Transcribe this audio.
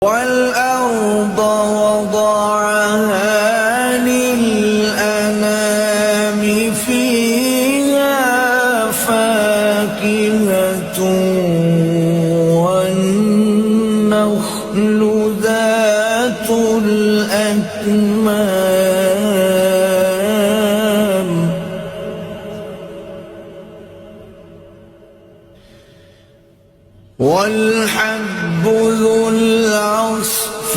وَالْأَرْضَ وَضَعَهَا لِلْأَنَامِ فِيهَا فَاكِهَةٌ وَالنَّخْلُ ذَاتُ الْأَكْمَامِ وَالْحَبُّ ذُو الْعَصْفِ